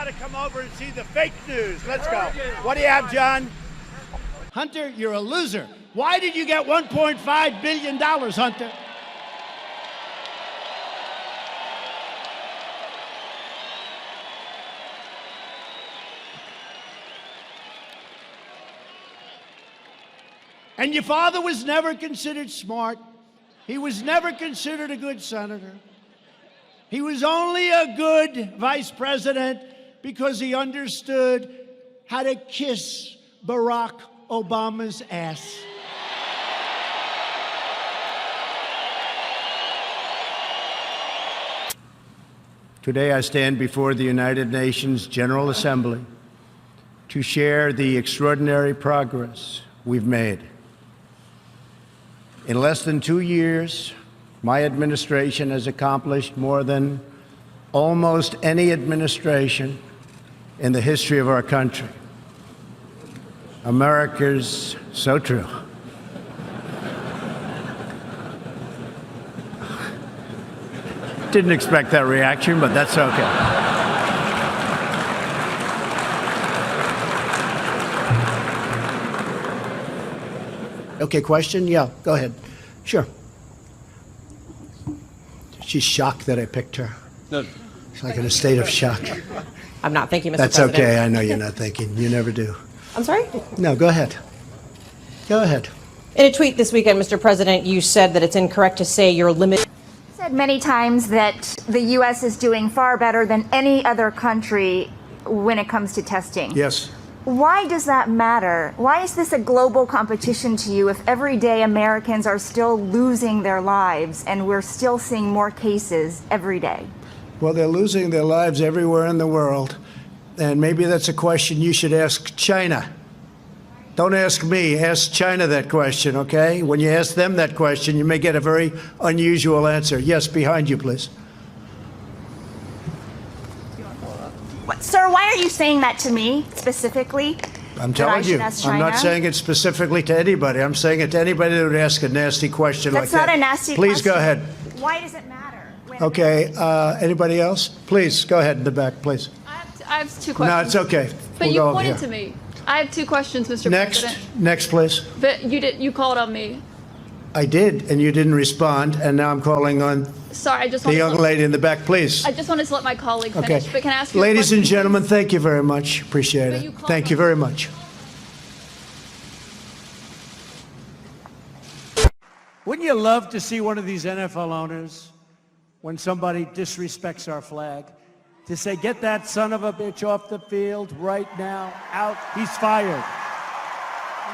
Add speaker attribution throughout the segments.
Speaker 1: got to come over and see the fake news. Let's go. What do you have, John? Hunter, you're a loser. Why did you get $1.5 billion, Hunter? And your father was never considered smart. He was never considered a good senator. He was only a good vice president because he understood how to kiss Barack Obama's ass. Today I stand before the United Nations General Assembly to share the extraordinary progress we've made. In less than 2 years, my administration has accomplished more than almost any administration in the history of our country. America's so true. Didn't expect that reaction, but that's okay. Okay, question? Yeah, go ahead. Sure. She's shocked that I picked her.
Speaker 2: No.
Speaker 1: She's like in a state of shock.
Speaker 3: I'm not thinking, Mr.
Speaker 1: That's
Speaker 3: President.
Speaker 1: okay. I know you're not thinking. You never do.
Speaker 3: I'm sorry?
Speaker 1: No, go ahead. Go ahead.
Speaker 3: In a tweet this weekend, Mr. President, you said that it's incorrect to say you're limited.
Speaker 4: Said many times that the U.S. is doing far better than any other country when it comes to testing.
Speaker 1: Yes.
Speaker 4: Why does that matter? Why is this a global competition to you if every day Americans are still losing their lives and we're still seeing more cases every day?
Speaker 1: Well, they're losing their lives everywhere in the world. And maybe that's a question you should ask China. Don't ask me, ask China that question, okay? When you ask them that question, you may get a very unusual answer. Yes, behind you, please.
Speaker 4: Sir, why are you saying that to me specifically?
Speaker 1: I'm telling you, I'm not saying it specifically to anybody. I'm saying it to anybody that would ask a nasty question like that.
Speaker 4: That's not a nasty question.
Speaker 1: Please go ahead.
Speaker 4: Why does it matter?
Speaker 1: Okay, anybody else? Please, go ahead in the back, please.
Speaker 5: I have two questions.
Speaker 1: No, it's okay.
Speaker 5: But
Speaker 1: We'll
Speaker 5: you
Speaker 1: go
Speaker 5: pointed
Speaker 1: here.
Speaker 5: to me. I have two questions, Mr. President.
Speaker 1: Next, please.
Speaker 5: But you called on me.
Speaker 1: I did, and you didn't respond, and now I'm calling on
Speaker 5: Sorry, I just
Speaker 1: the
Speaker 5: wanted
Speaker 1: young
Speaker 5: to,
Speaker 1: lady in the back, please.
Speaker 5: I just wanted to let my colleague
Speaker 1: Okay.
Speaker 5: finish. But can I ask you a
Speaker 1: Ladies and
Speaker 5: question,
Speaker 1: gentlemen,
Speaker 5: please?
Speaker 1: thank you very much. Appreciate
Speaker 5: But
Speaker 1: it.
Speaker 5: you called
Speaker 1: Thank you
Speaker 5: on-
Speaker 1: very much. Wouldn't you love to see one of these NFL owners, when somebody disrespects our flag, to say, get that son of a bitch off the field right now, out, he's fired.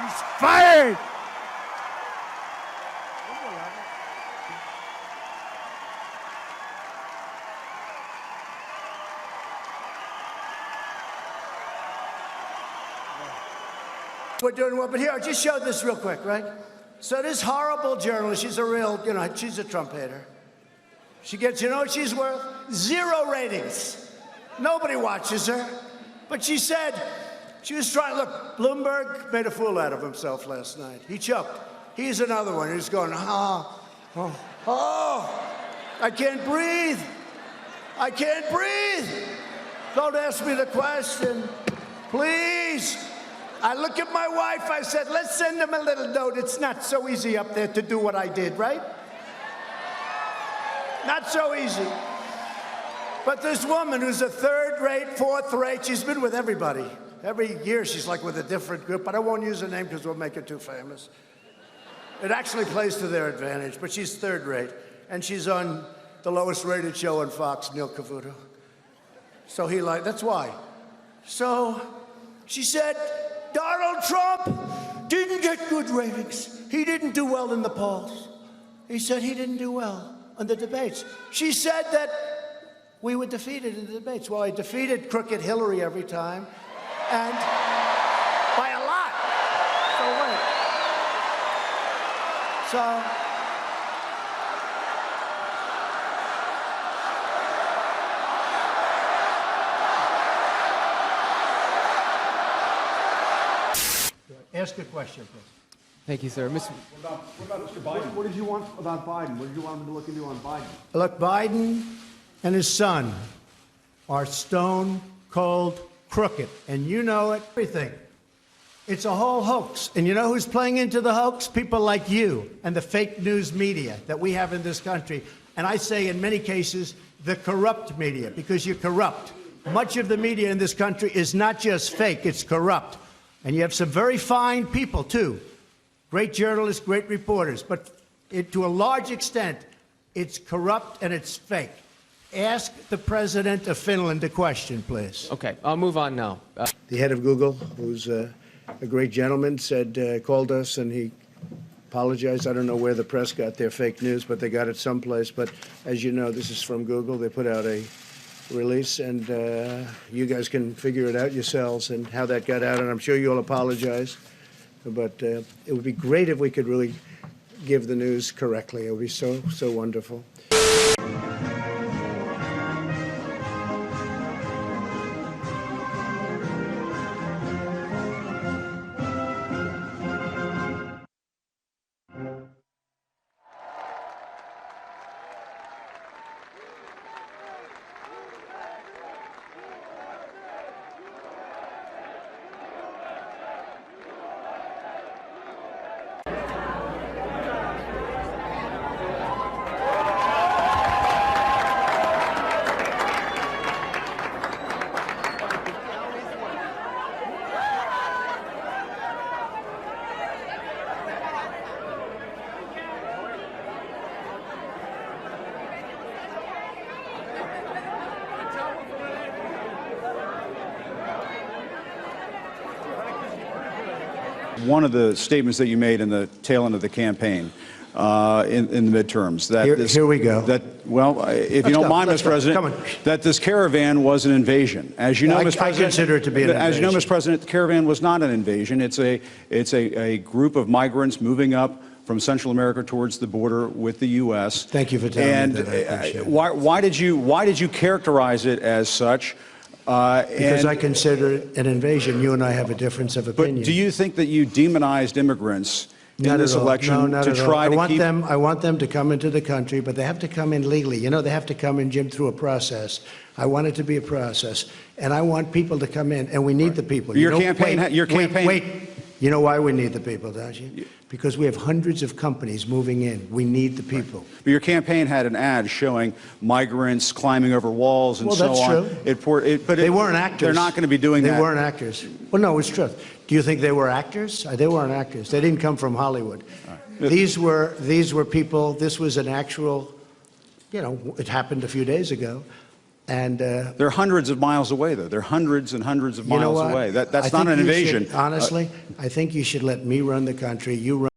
Speaker 1: He's fired! We're doing well, but here, I just showed this real quick, right? So this horrible journalist, she's a real, she's a Trump hater. She gets, you know what she's worth? 0 ratings. Nobody watches her. But she said, she was trying, look, Bloomberg made a fool out of himself last night. He choked. He's another one who's going, I can't breathe. I can't breathe. Don't ask me the question, please. I look at my wife, I said, let's send him a little note. It's not so easy up there to do what I did, right? Not so easy. But this woman who's a 3rd rate, 4th rate, she's been with everybody. Every year she's like with a different group, but I won't use her name because we'll make her too famous. It actually plays to their advantage, but she's 3rd rate. And she's on the lowest rated show on Fox, Neil Cavuto. So that's why. So she said, Donald Trump didn't get good ratings. He didn't do well in the polls. He said he didn't do well on the debates. She said that we were defeated in the debates. Well, I defeated crooked Hillary every time, and by a lot. So wait. So ask a question, please.
Speaker 2: Thank you, sir.
Speaker 6: What about Mr. Biden? What did you want about Biden? What did you want him to look into on Biden?
Speaker 1: Look, Biden and his son are stone cold, crooked. And you know it, everything. It's a whole hoax. And you know who's playing into the hoax? People like you and the fake news media that we have in this country. And I say in many cases, the corrupt media, because you're corrupt. Much of the media in this country is not just fake, it's corrupt. And you have some very fine people, too. Great journalists, great reporters. But to a large extent, it's corrupt and it's fake. Ask the president of Finland a question, please.
Speaker 2: Okay, I'll move on now.
Speaker 1: The head of Google, who's a great gentleman, called us and he apologized. I don't know where the press got their fake news, but they got it someplace. But as you know, this is from Google. They put out a release, and you guys can figure it out yourselves and how that got out. And I'm sure you'll apologize. But it would be great if we could really give the news correctly. It would be so wonderful.
Speaker 6: One of the statements that you made in the tail end of the campaign in the midterms. That
Speaker 1: Here we go.
Speaker 6: If you don't mind, Mr. President, that this caravan was an invasion. As you know, Mr. President,
Speaker 1: I consider it to be an invasion.
Speaker 6: As you know, Mr. President, the caravan was not an invasion. It's a group of migrants moving up from Central America towards the border with the U.S.
Speaker 1: Thank you for telling me that. I appreciate it.
Speaker 6: Why did you characterize it as such?
Speaker 1: Because I consider it an invasion. You and I have a difference of opinion.
Speaker 6: But do you think that you demonized immigrants in this election to try to keep?
Speaker 1: I want them to come into the country, but they have to come in legally. You know, they have to come in, Jim, through a process. I want it to be a process, and I want people to come in, and we need the people.
Speaker 6: Your campaign.
Speaker 1: Wait. You know why we need the people, don't you? Because we have hundreds of companies moving in. We need the people.
Speaker 6: But your campaign had an ad showing migrants climbing over walls and so on.
Speaker 1: Well, that's true. But they weren't actors.
Speaker 6: They're not going to be doing that.
Speaker 1: They weren't actors. Well, no, it's true. Do you think they were actors? They weren't actors. They didn't come from Hollywood. Right. These were people. This was an actual, it happened a few days ago. And
Speaker 6: they're hundreds of miles away, though. They're hundreds and hundreds of miles away. That's not an invasion.
Speaker 1: Honestly, I think you should let me run the country. You run